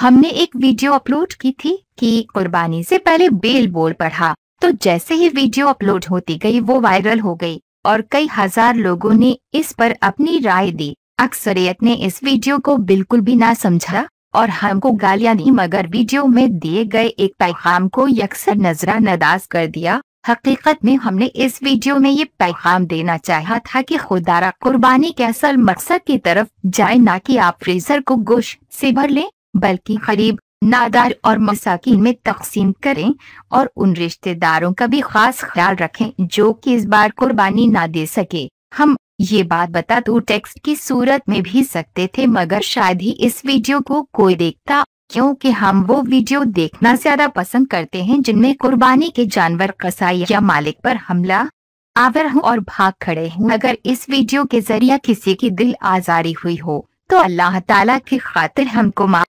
हमने एक video upload की थी कि कुर्बानी से पहले बेल बोल पढ़ा, तो जैसे ही वीडियो अपलोड होती गई वो वायरल हो गई और कई हजार लोगों ने इस पर अपनी राय दी। अक्सरियत ने इस वीडियो को बिल्कुल भी ना समझा और हमको गालियां दी, मगर वीडियो में दिए गए एक पैगाम को यकसर नजरअंदाज कर दिया। हकीकत में हमने इस वीडियो में ये पैगाम देना चाहा था कि खुदारा कुर्बानी के असल मकसद की तरफ जाए, ना कि आप फ्रीजर को गोश्त से भर लें, बल्कि गरीब, नादार और मसाकीन में तकसीम करें और उन रिश्तेदारों का भी खास ख्याल रखें जो कि इस बार कुर्बानी ना दे सके। हम ये बात बता तो टेक्स्ट की सूरत में भी सकते थे, मगर शायद ही इस वीडियो को कोई देखता, क्योंकि हम वो वीडियो देखना ज्यादा पसंद करते हैं जिनमें कुर्बानी के जानवर कसाई या मालिक पर हमला आवर हो और भाग खड़े हों। अगर इस वीडियो के जरिए किसी की दिल आजारी हुई हो तो अल्लाह ताला की खातिर हमको माफ